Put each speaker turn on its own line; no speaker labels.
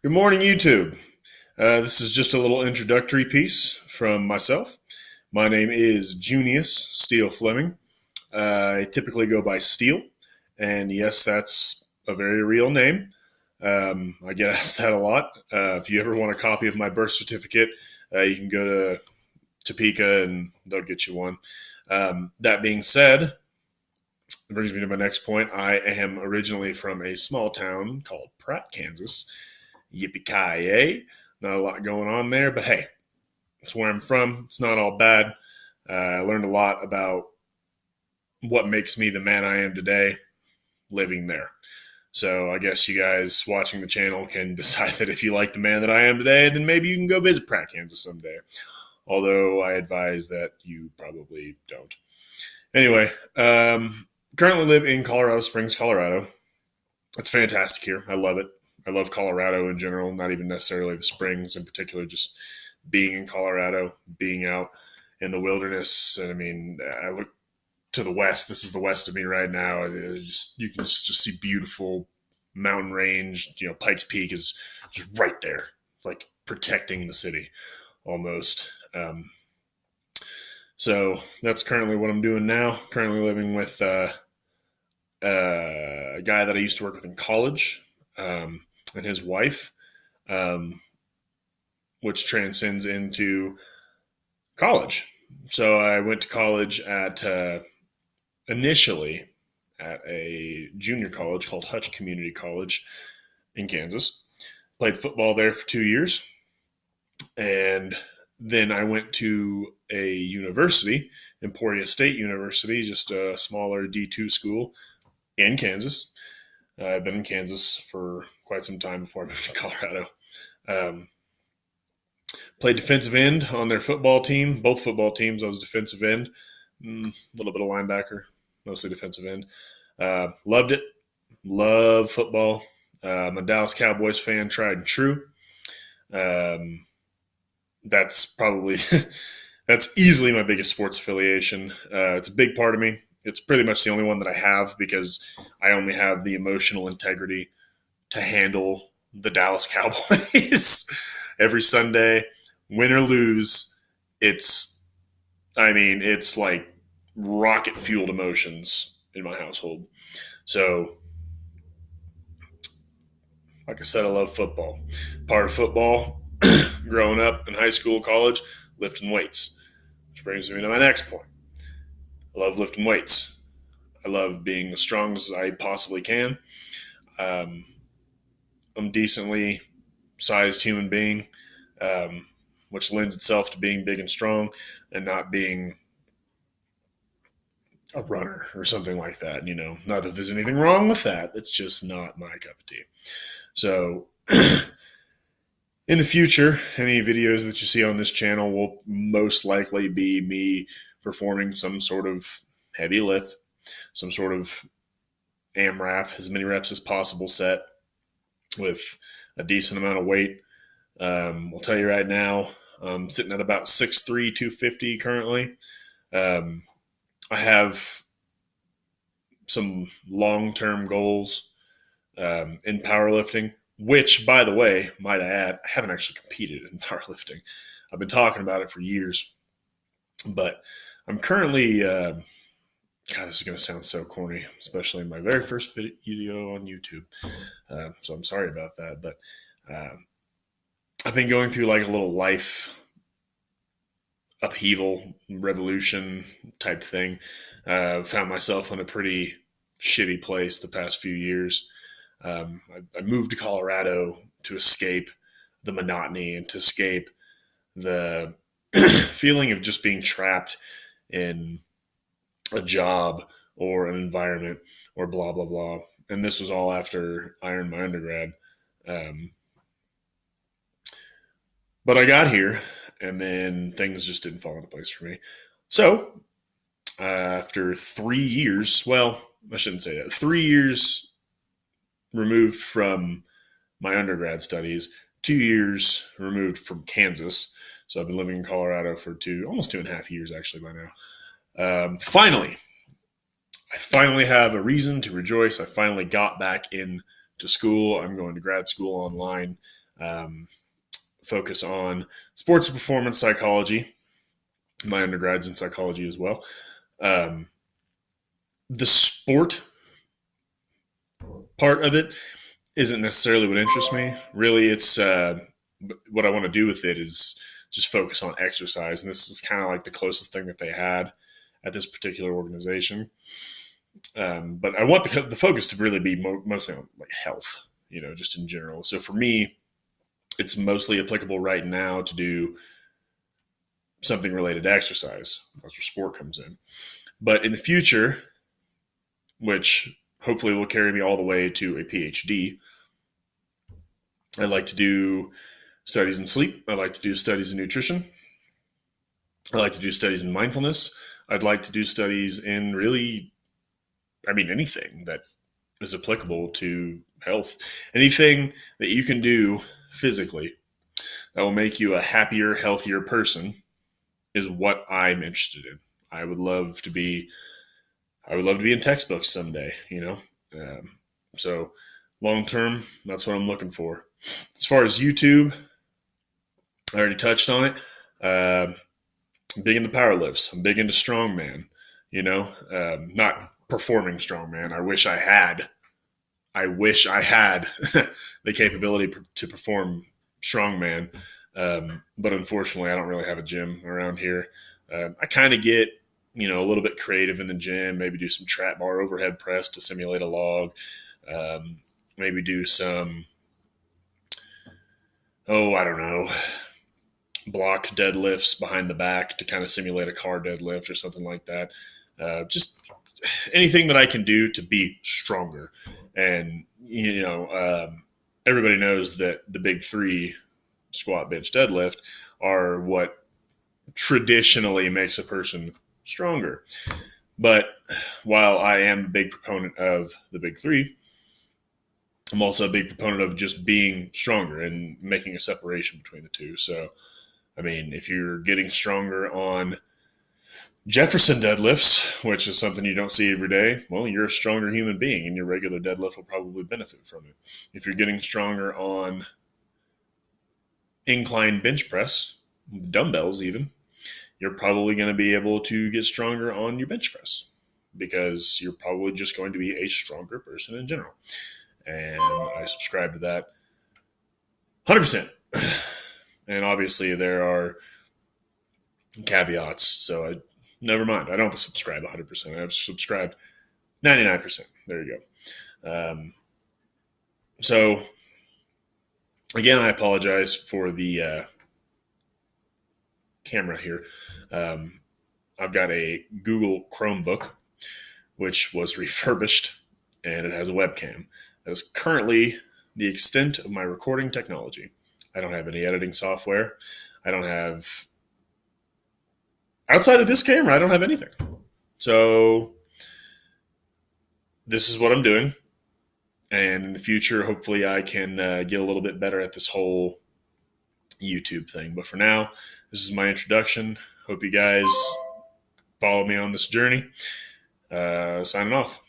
Good morning, YouTube. This is just a little introductory piece from myself. My name is Junius Steele Fleming. I typically go by Steele, and yes, that's a very real name. I get asked that a lot. If you ever want a copy of my birth certificate, you can go to Topeka and they'll get you one. That being said, it brings me to my next point. I am originally from a small town called Pratt, Kansas. Yippee-ki-yay. Not a lot going on there, but hey, it's where I'm from. It's not all bad. I learned a lot about what makes me the man I am today living there. So I guess you guys watching the channel can decide that if you like the man that I am today, then maybe you can go visit Pratt, Kansas someday. Although I advise that you probably don't. Anyway, currently live in Colorado Springs, Colorado. It's fantastic here. I love it. I love Colorado in general, not even necessarily the springs in particular, just being in Colorado, being out in the wilderness. And I mean, I look to the west. This is the west of me right now. You can just see beautiful mountain range. You know, Pikes Peak is just right there, like protecting the city almost. So that's currently what I'm doing now. Currently living with a guy that I used to work with in college. And his wife, um, which transcends into college. So I went to college at initially at a junior college called Hutch Community College in Kansas. Played football there for 2 years, and then I went to a university, Emporia State University, just a smaller D2 school in Kansas. I've been in Kansas for quite some time before I moved to Colorado. Um, Played defensive end on their football team. Both football teams, I was defensive end, a little bit of linebacker, mostly defensive end. Loved it. Love football. I'm a Dallas Cowboys fan, tried and true. Um, that's probably that's easily my biggest sports affiliation. It's a big part of me. It's pretty much the only one that I have because I only have the emotional integrity to handle the Dallas Cowboys every Sunday, win or lose. It's, I mean, it's like rocket fueled emotions in my household. So, like I said, I love football. Part of football, growing up in high school, college, lifting weights, which brings me to my next point. I love lifting weights. I love being as strong as I possibly can. Um, I'm a decently sized human being, which lends itself to being big and strong and not being a runner or something like that. You know, not that there's anything wrong with that. It's just not my cup of tea. So, in the future, any videos that you see on this channel will most likely be me performing some sort of heavy lift, some sort of AMRAP, as many reps as possible set with a decent amount of weight. I'll tell you right now, I'm sitting at about 6'3", 250 currently. I have some long-term goals in powerlifting, which, by the way, might I add, I haven't actually competed in powerlifting. I've been talking about it for years, but I'm currently, God, this is going to sound so corny, especially in my very first video on YouTube. So I'm sorry about that, but I've been going through like a little life upheaval, revolution type thing. Found myself in a pretty shitty place the past few years. I moved to Colorado to escape the monotony and to escape the feeling of just being trapped in a job or an environment or blah, blah, blah. And this was all after I earned my undergrad. But I got here and then things just didn't fall into place for me. So after 3 years, well, I shouldn't say that, 3 years removed from my undergrad studies, 2 years removed from Kansas. So I've been living in Colorado for almost 2.5 years actually by now. I finally have a reason to rejoice. I finally got back into school. I'm going to grad school online. Um, focus on sports and performance psychology. My undergrad's in psychology as well. Um, the sport part of it isn't necessarily what interests me. Really, it's what I want to do with it is just focus on exercise, and this is kind of like the closest thing that they had at this particular organization. But I want the focus to really be mostly on like health, just in general. So for me, it's mostly applicable right now to do something related to exercise. That's where sport comes in. But in the future, which hopefully will carry me all the way to a PhD, I'd like to do studies in sleep. I'd like to do studies in nutrition. I'd like to do studies in mindfulness. I'd like to do studies in really, anything that is applicable to health. Anything that you can do physically that will make you a happier, healthier person is what I'm interested in. I would love to be in textbooks someday, So long term, that's what I'm looking for. As far as YouTube, I already touched on it. I'm big into power lifts. I'm big into strongman. Not performing strongman. I wish I had. The capability to perform strongman, but unfortunately, I don't really have a gym around here. I kind of get a little bit creative in the gym. Maybe do some trap bar overhead press to simulate a log. Maybe do some, I don't know, block deadlifts behind the back to kind of simulate a car deadlift or something like that. Just anything that I can do to be stronger. And, everybody knows that the big three, squat, bench, deadlift, are what traditionally makes a person stronger. But while I am a big proponent of the big three, I'm also a big proponent of just being stronger and making a separation between the two. So, if you're getting stronger on Jefferson deadlifts, which is something you don't see every day, well, you're a stronger human being, and your regular deadlift will probably benefit from it. If you're getting stronger on incline bench press, dumbbells even, you're probably going to be able to get stronger on your bench press because you're probably just going to be a stronger person in general. And I subscribe to that 100%. And obviously there are caveats, so never mind. I don't subscribe 100%. I subscribe 99%. There you go. So again, I apologize for the camera here. I've got a Google Chromebook, which was refurbished, and it has a webcam. That is currently the extent of my recording technology. I don't have any editing software. I don't have, outside of this camera, I don't have anything. So this is what I'm doing. And in the future, hopefully I can get a little bit better at this whole YouTube thing. But for now, this is my introduction. Hope you guys follow me on this journey. Signing off.